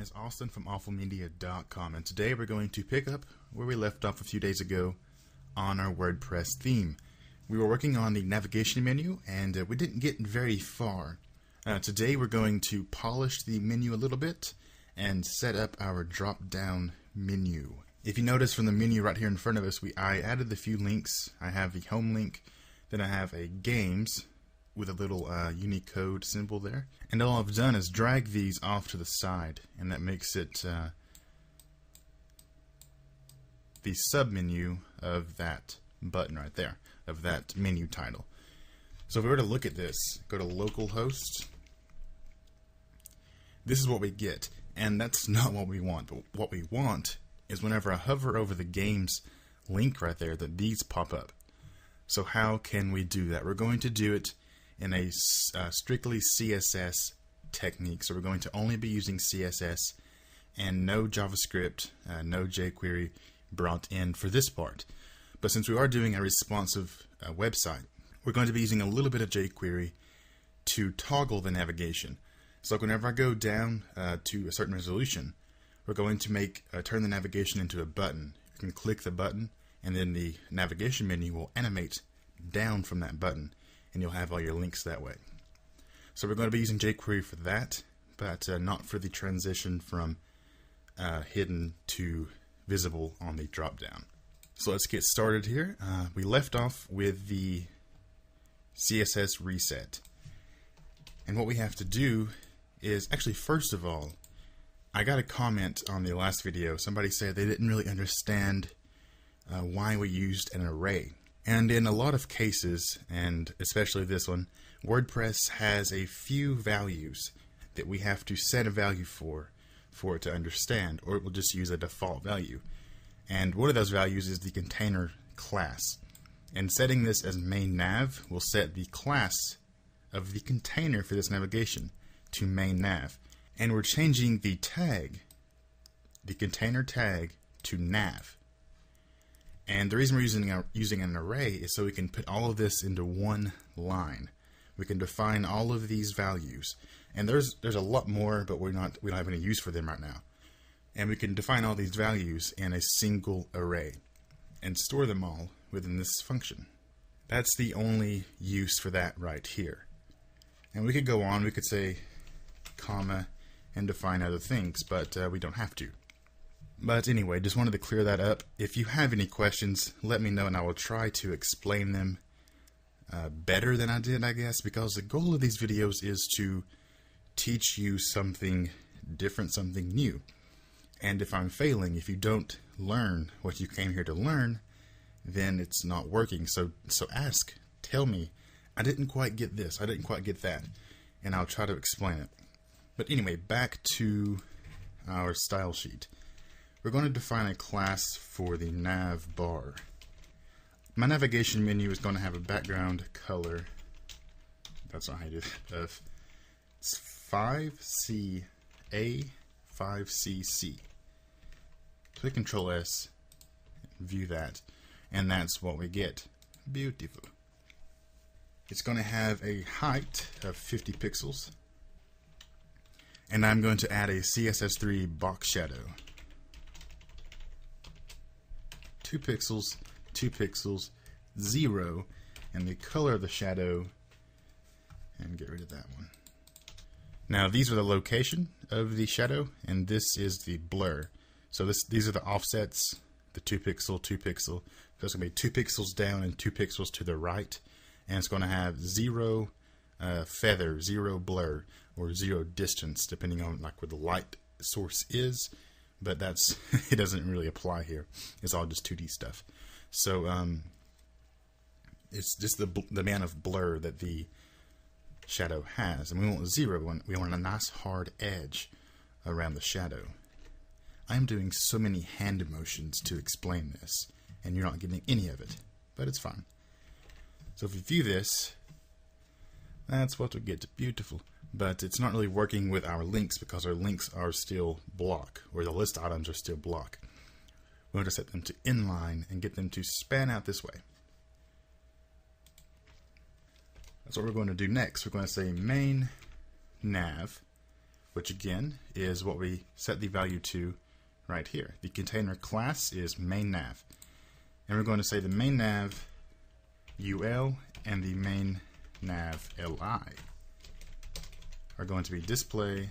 is Austin from awfulmedia.com, and today we're going to pick up where we left off a few days ago on our WordPress theme. We were working on the navigation menu and we didn't get very far. Today we're going to polish the menu a little bit and set up our drop-down menu. If you notice from the menu right here in front of us, I added the few links. I have the home link, then I have a games with a little Unicode symbol there. And all I've done is drag these off to the side, and that makes it the sub-menu of that button right there, of that menu title. So if we were to look at this, go to localhost, this is what we get, and that's not what we want. But what we want is whenever I hover over the games link right there, that these pop up. So how can we do that? We're going to do it in a strictly CSS technique. So we're going to only be using CSS and no JavaScript, no jQuery brought in for this part. But since we are doing a responsive website, we're going to be using a little bit of jQuery to toggle the navigation. So whenever I go down to a certain resolution, we're going to turn the navigation into a button. You can click the button, and then the navigation menu will animate down from that button, and you'll have all your links that way. So we're going to be using jQuery for that, but not for the transition from hidden to visible on the drop-down. So let's get started here. We left off with the CSS reset. And what we have to do is, actually, first of all, I got a comment on the last video. Somebody said they didn't really understand why we used an array. And in a lot of cases, and especially this one, WordPress has a few values that we have to set a value for it to understand, or it will just use a default value. And one of those values is the container class. And setting this as main nav will set the class of the container for this navigation to main nav. And we're changing the tag, the container tag, to nav. And the reason we're using an array is so we can put all of this into one line. We can define all of these values, and there's a lot more, but we don't have any use for them right now. And we can define all these values in a single array and store them all within this function. That's the only use for that right here. And we could go on. We could say comma and define other things, but we don't have to. But anyway, just wanted to clear that up. If you have any questions, let me know and I will try to explain them better than I did, I guess, because the goal of these videos is to teach you something different, something new. And if I'm failing, if you don't learn what you came here to learn, then it's not working. So ask, tell me, I didn't quite get this, I didn't quite get that, and I'll try to explain it. But anyway, back to our style sheet. We're going to define a class for the nav bar. My navigation menu is going to have a background color. That's not how you do it. Of 5CA 5CC. Click Control S, view that, and that's what we get. Beautiful. It's going to have a height of 50 pixels, and I'm going to add a CSS3 box shadow. 2 pixels, 2 pixels, 0, and the color of the shadow, and get rid of that one. Now these are the location of the shadow, and this is the blur. So these are the offsets, the 2 pixel, 2 pixel. So it's going to be 2 pixels down and 2 pixels to the right, and it's going to have 0 feather, 0 blur, or 0 distance, depending on like where the light source is. But that's it doesn't really apply here. It's all just 2D stuff. So it's just the amount of blur that the shadow has, and we want 0. We want a nice hard edge around the shadow. I'm doing so many hand motions to explain this, and you're not getting any of it, but it's fine. So if you view this, that's what we get. Beautiful. But it's not really working with our links because our links are still block, or the list items are still block. We want to set them to inline and get them to span out this way. That's what we're going to do next. We're going to say main nav which again is what we set the value to right here. The container class is main nav, and we're going to say the main nav UL and the main nav LI are going to be display,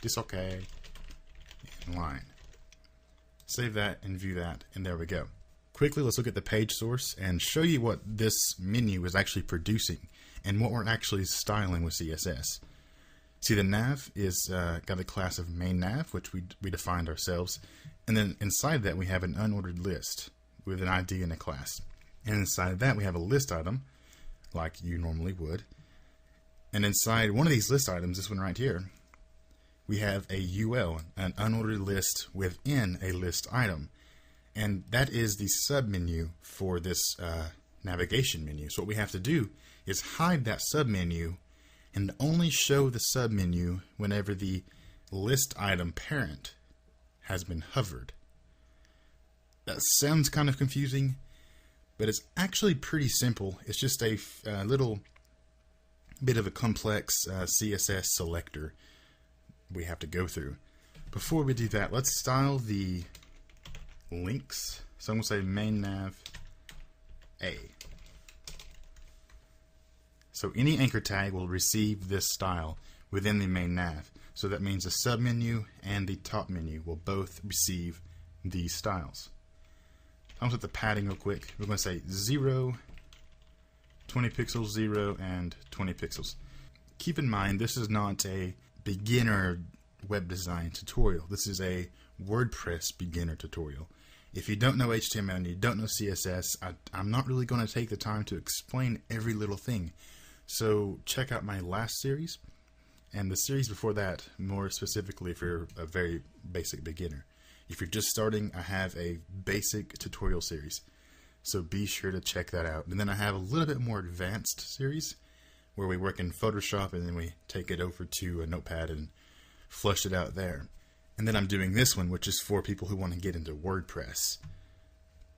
display, and line. Save that and view that, and there we go. Quickly, let's look at the page source and show you what this menu is actually producing and what we're actually styling with CSS. See, the nav is got the class of main nav, which we defined ourselves, and then inside that we have an unordered list with an ID and a class. And inside that we have a list item, like you normally would. And inside one of these list items, this one right here, we have a UL, an unordered list within a list item. And that is the submenu for this navigation menu. So what we have to do is hide that submenu and only show the submenu whenever the list item parent has been hovered. That sounds kind of confusing, but it's actually pretty simple. It's just a little bit of a complex CSS selector we have to go through. Before we do that, let's style the links. So I'm going to say main nav A. So any anchor tag will receive this style within the main nav. So that means the submenu and the top menu will both receive these styles. I'll set the padding real quick. We're going to say 0, 20 pixels, 0, and 20 pixels. Keep in mind, this is not a beginner web design tutorial. This is a WordPress beginner tutorial. If you don't know HTML and you don't know CSS, I'm not really going to take the time to explain every little thing. So check out my last series and the series before that, more specifically if you're a very basic beginner. If you're just starting, I have a basic tutorial series, so be sure to check that out. And then I have a little bit more advanced series where we work in Photoshop and then we take it over to a notepad and flush it out there. And then I'm doing this one, which is for people who want to get into WordPress.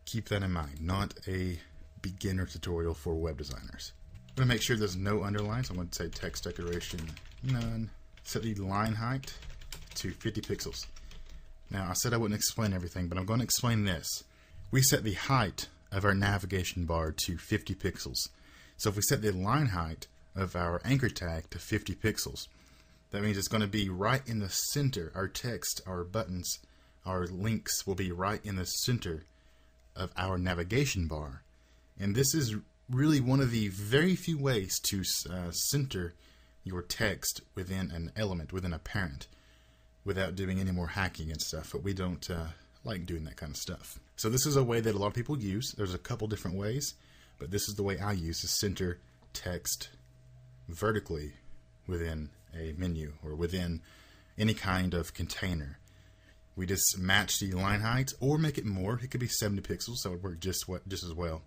Keep that in mind, not a beginner tutorial for web designers. I'm going to make sure there's no underlines. I'm going to say text decoration none. Set the line height to 50 pixels. Now, I said I wouldn't explain everything, but I'm going to explain this. We set the height of our navigation bar to 50 pixels. So if we set the line height of our anchor tag to 50 pixels, that means it's going to be right in the center. Our text, our buttons, our links will be right in the center of our navigation bar. And this is really one of the very few ways to center your text within an element, within a parent, without doing any more hacking and stuff. But we don't like doing that kind of stuff. So this is a way that a lot of people use. There's a couple different ways, but this is the way I use to center text vertically within a menu or within any kind of container. We just match the line height or make it more. It could be 70 pixels, that would work just as well.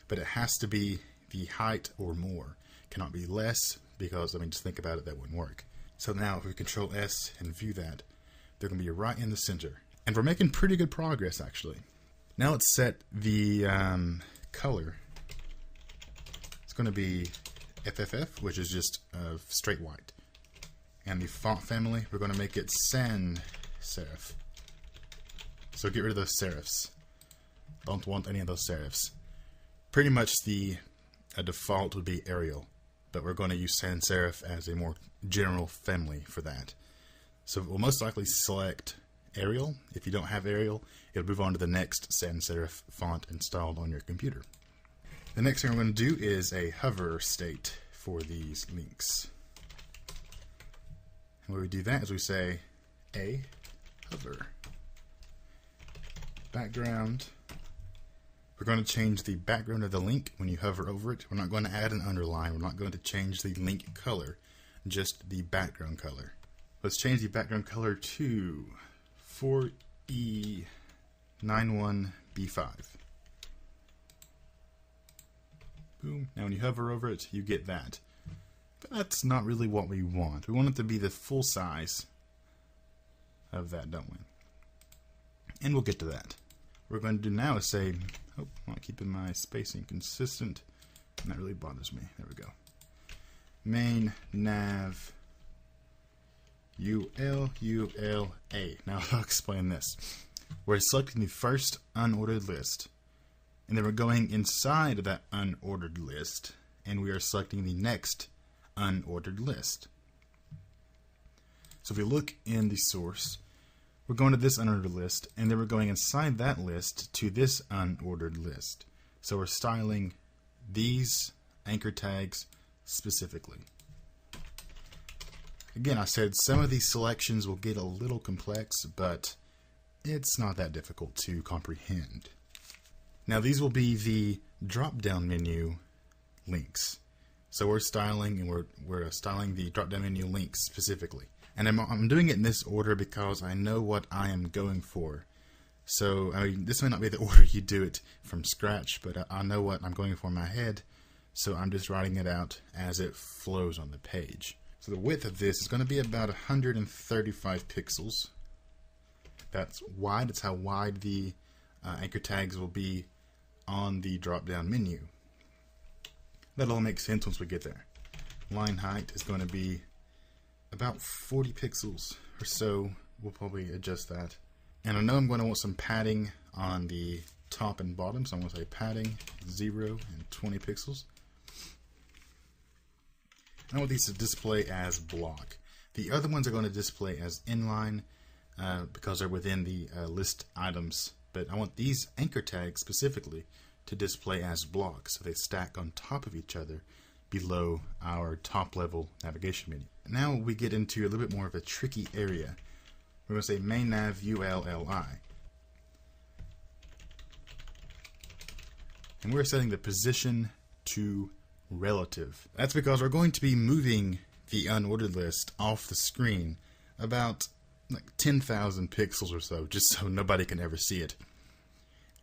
But it has to be the height or more. It cannot be less, because I mean, just think about it, that wouldn't work. So now if we Control S and view that, they're going to be right in the center. And we're making pretty good progress, actually. Now let's set the color. It's going to be FFF, which is just straight white. And the font family, we're going to make it sans serif. So get rid of those serifs. Don't want any of those serifs. Pretty much the default would be Arial, but we're going to use sans serif as a more general family for that. So we'll most likely select Arial. If you don't have Arial, it'll move on to the next sans serif font installed on your computer. The next thing we're going to do is a hover state for these links. And when we do that is we say a hover. Background. We're going to change the background of the link when you hover over it. We're not going to add an underline. We're not going to change the link color, just the background color. Let's change the background color to 4E91B5. Boom. Now when you hover over it, you get that. But that's not really what we want. We want it to be the full size of that, don't we? And we'll get to that. What we're going to do now is say, oh, I'm not keeping my spacing consistent. And that really bothers me. There we go. Main nav ULA. Now I'll explain this. We're selecting the first unordered list, and then we're going inside of that unordered list, and we are selecting the next unordered list. So if we look in the source, we're going to this unordered list, and then we're going inside that list to this unordered list. So we're styling these anchor tags specifically. Again, I said some of these selections will get a little complex, but it's not that difficult to comprehend. Now these will be the drop-down menu links. So we're styling, and we're styling the drop-down menu links specifically. And I'm doing it in this order because I know what I am going for. So I mean, this may not be the order you do it from scratch, but I know what I'm going for in my head. So I'm just writing it out as it flows on the page. So the width of this is going to be about 135 pixels. That's wide. That's how wide the anchor tags will be on the drop-down menu. That'll all make sense once we get there. Line height is going to be about 40 pixels or so. We'll probably adjust that. And I know I'm going to want some padding on the top and bottom, so I'm going to say padding 0 and 20 pixels. I want these to display as block. The other ones are going to display as inline because they're within the list items, but I want these anchor tags specifically to display as blocks, so they stack on top of each other below our top level navigation menu. Now we get into a little bit more of a tricky area. We're going to say main nav ULLI. And we're setting the position to relative. That's because we're going to be moving the unordered list off the screen about like 10,000 pixels or so, just so nobody can ever see it.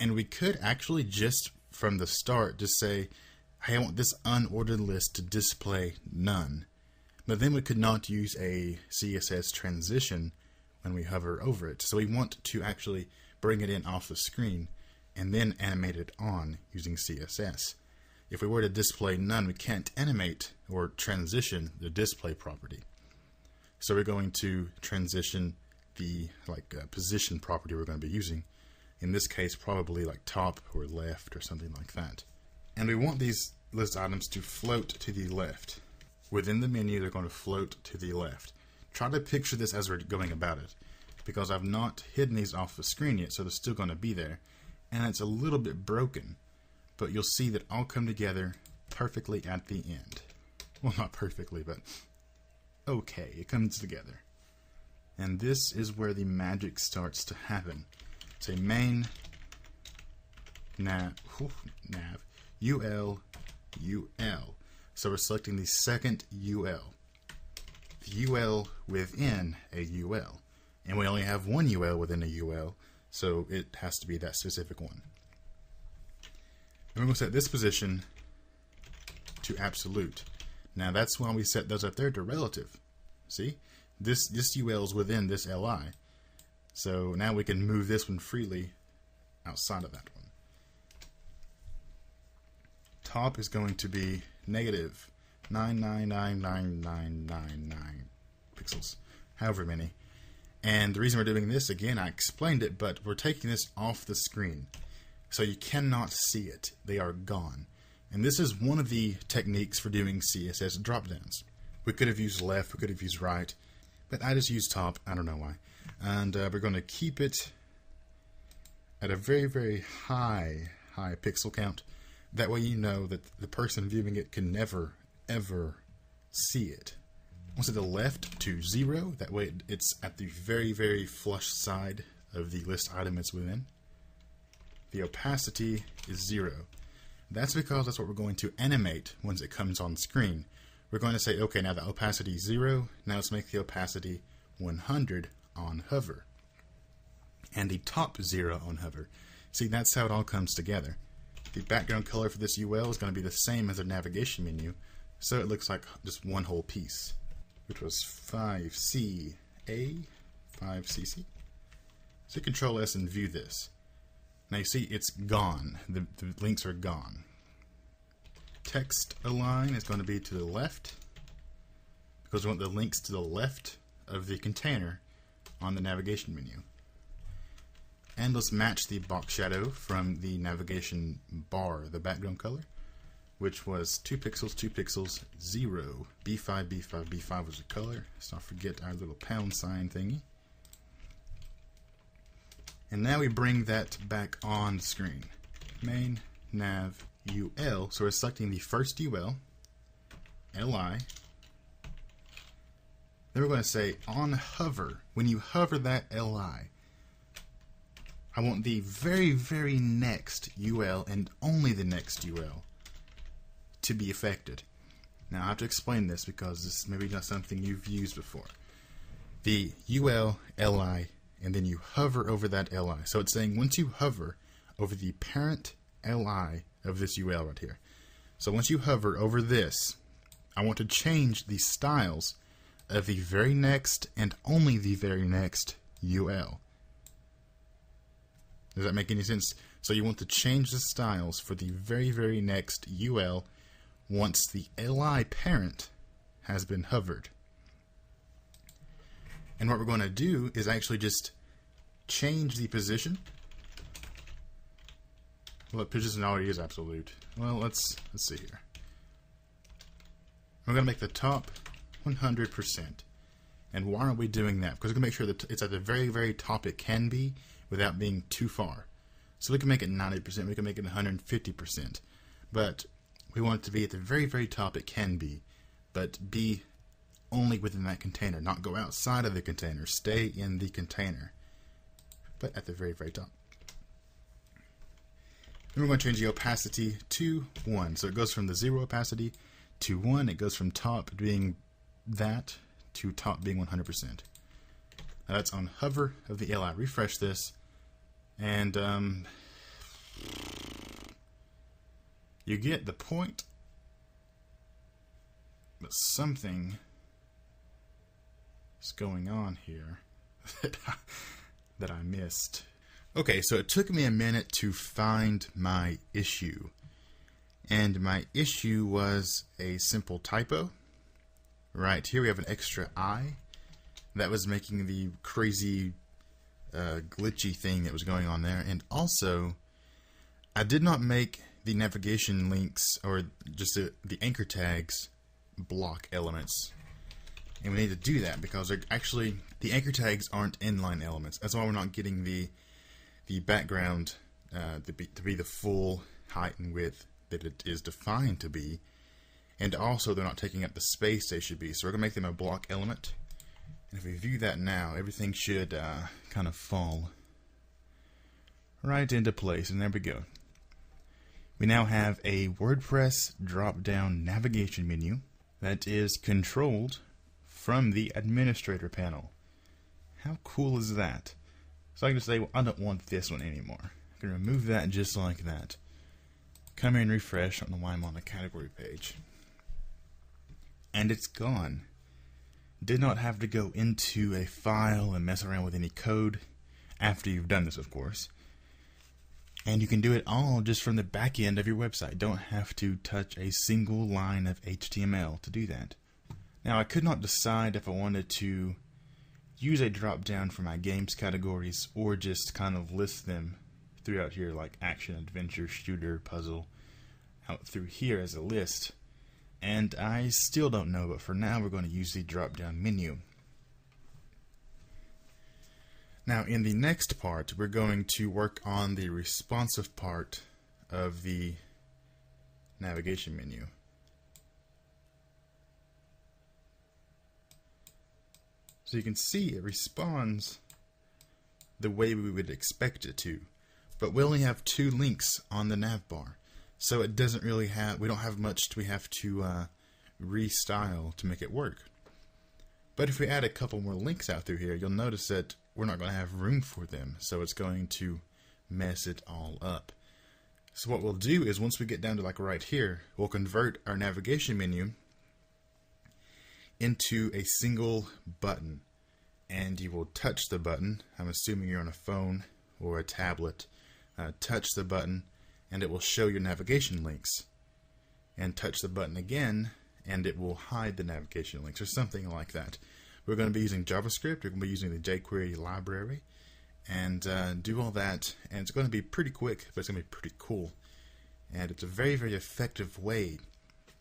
And we could actually just from the start just say, hey, I want this unordered list to display none. But then we could not use a CSS transition when we hover over it. So we want to actually bring it in off the screen and then animate it on using CSS. If we were to display none, we can't animate or transition the display property. So we're going to transition the position property we're going to be using. In this case, probably like top or left or something like that. And we want these list items to float to the left. Within the menu, they're going to float to the left. Try to picture this as we're going about it, because I've not hidden these off the screen yet, so they're still going to be there. And it's a little bit broken, but you'll see that all come together perfectly at the end. Well, not perfectly, but okay, it comes together. And this is where the magic starts to happen. Say main nav UL. So we're selecting the second UL. The UL within a UL. And we only have one UL within a UL, so it has to be that specific one. And we're going to set this position to absolute. Now that's why we set those up there to relative. See? This UL is within this LI. So now we can move this one freely outside of that one. Top is going to be negative 9999999 pixels, however many. And the reason we're doing this, again, I explained it, but we're taking this off the screen. So you cannot see it. They are gone. And this is one of the techniques for doing CSS dropdowns. We could have used left, we could have used right, but I just used top. I don't know why. And we're going to keep it at a very, very high pixel count. That way you know that the person viewing it can never, ever see it. Once to the left to 0, that way it's at the very, very flush side of the list item it's within. The opacity is 0. That's because that's what we're going to animate once it comes on screen. We're going to say, okay, now the opacity is 0, now let's make the opacity 100 on hover. And the top 0 on hover. See, that's how it all comes together. The background color for this UL is going to be the same as the navigation menu, so it looks like just one whole piece, which was 5CA, 5CC. So Control S and view this. Now you see it's gone. The links are gone. Text align is going to be to the left, because we want the links to the left of the container on the navigation menu. And let's match the box shadow from the navigation bar, the background color, which was 2 pixels, 2 pixels, 0. B5, B5, B5 was the color. Let's not forget our little pound sign thingy. And now we bring that back on the screen. Main, nav, UL. So we're selecting the first UL, LI. Then we're going to say on hover. When you hover that LI, I want the very, very next UL and only the next UL to be affected. Now I have to explain this because this is maybe not something you've used before. The UL, LI, and then you hover over that LI. So it's saying once you hover over the parent LI of this UL right here. So once you hover over this, I want to change the styles of the very next and only the very next UL. Does that make any sense? So you want to change the styles for the very, very next UL once the LI parent has been hovered. And what we're going to do is actually just change the position. Well, the position already is absolute. Well, let's see here. We're going to make the top 100%. And why are we doing that? Because we're going to make sure that it's at the very, very top it can be without being too far. So we can make it 90%, we can make it 150%. But we want it to be at the very, very top it can be, but be only within that container, not go outside of the container, stay in the container, but at the very, very top. Then we're going to change the opacity to 1. So it goes from the 0 opacity to 1. It goes from top being that to top being 100%. Now that's on hover of the LI. Refresh this, and you get the point, but something is going on here that I missed. Okay, so it took me a minute to find my issue, and my issue was a simple typo. Right here we have an extra I. That was making the crazy glitchy thing that was going on there. And also, I did not make the navigation links or just the anchor tags block elements. And we need to do that because actually the anchor tags aren't inline elements. That's why we're not getting the background to be the full height and width that it is defined to be. And also they're not taking up the space they should be. So we're going to make them a block element. And if we view that now, everything should kind of fall right into place. And there we go. We now have a WordPress drop-down navigation menu that is controlled from the administrator panel. How cool is that? So I can just say, well, I don't want this one anymore. I can remove that just like that. Come here and refresh. I don't know why I'm on the category page. And it's gone. Did not have to go into a file and mess around with any code after you've done this, of course. And you can do it all just from the back end of your website. Don't have to touch a single line of HTML to do that. Now, I could not decide if I wanted to use a drop down for my games categories or just kind of list them throughout here, like action, adventure, shooter, puzzle, out through here as a list. And I still don't know, but for now we're going to use the drop down menu. Now in the next part we're going to work on the responsive part of the navigation menu. So you can see it responds the way we would expect it to, but we only have 2 links on the nav bar. So it doesn't really have, we don't have much we have to restyle to make it work. But if we add a couple more links out through here, you'll notice that we're not going to have room for them. So it's going to mess it all up. So what we'll do is once we get down to like right here, we'll convert our navigation menu into a single button. And you will touch the button. I'm assuming you're on a phone or a tablet. Touch the button and it will show your navigation links, and touch the button again and it will hide the navigation links or something like that. We're going to be using JavaScript. We're going to be using the jQuery library and do all that. And it's going to be pretty quick, but it's going to be pretty cool. And it's a very, very effective way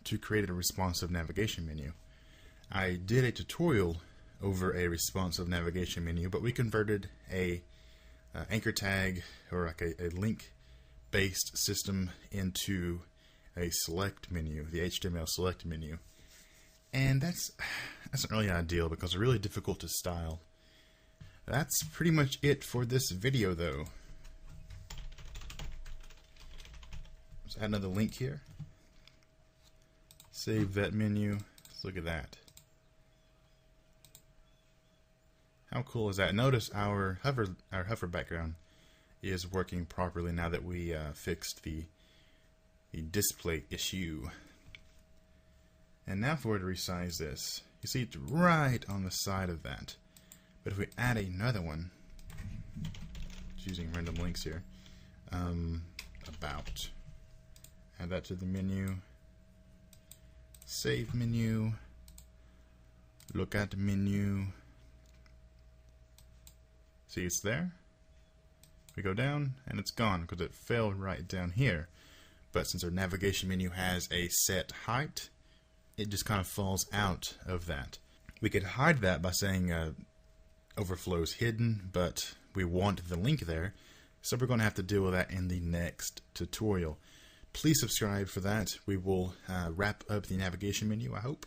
to create a responsive navigation menu. I did a tutorial over a responsive navigation menu, but we converted a anchor tag or like a link-based system into a select menu, the HTML select menu. And that's not really ideal because they're really difficult to style. That's pretty much it for this video, though. Let's add another link here. Save that menu. Let's look at that. How cool is that? Notice our hover background is working properly now that we fixed the display issue. And now if we were to resize this, you see it's right on the side of that. But if we add another one, just using random links here, about, add that to the menu, save menu, look at the menu. See, it's there. We go down and it's gone because it fell right down here. But since our navigation menu has a set height, it just kind of falls out of that. We could hide that by saying overflow is hidden, but we want the link there, so we're going to have to deal with that in the next tutorial. Please subscribe for that. We will wrap up the navigation menu, I hope,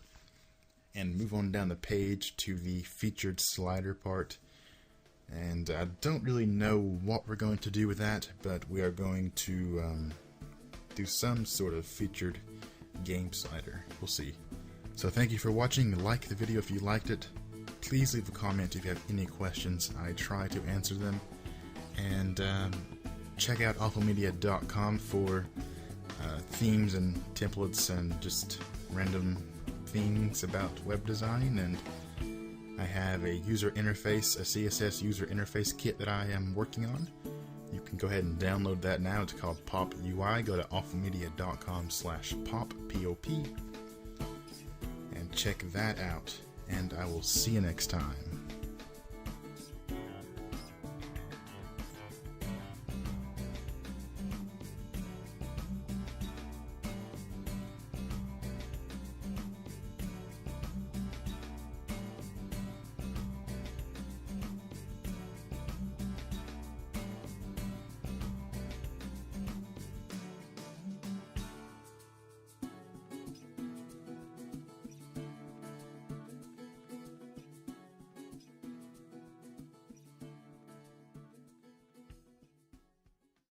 and move on down the page to the featured slider part. And I don't really know what we're going to do with that, but we are going to do some sort of featured game slider. We'll see. So thank you for watching. Like the video if you liked it. Please leave a comment if you have any questions. I try to answer them. And check out awfulmedia.com for themes and templates and just random things about web design. And I have a user interface, a CSS user interface kit that I am working on. You can go ahead and download that now. It's called Pop UI. Go to awfulmedia.com/pop, P-O-P, and check that out. And I will see you next time.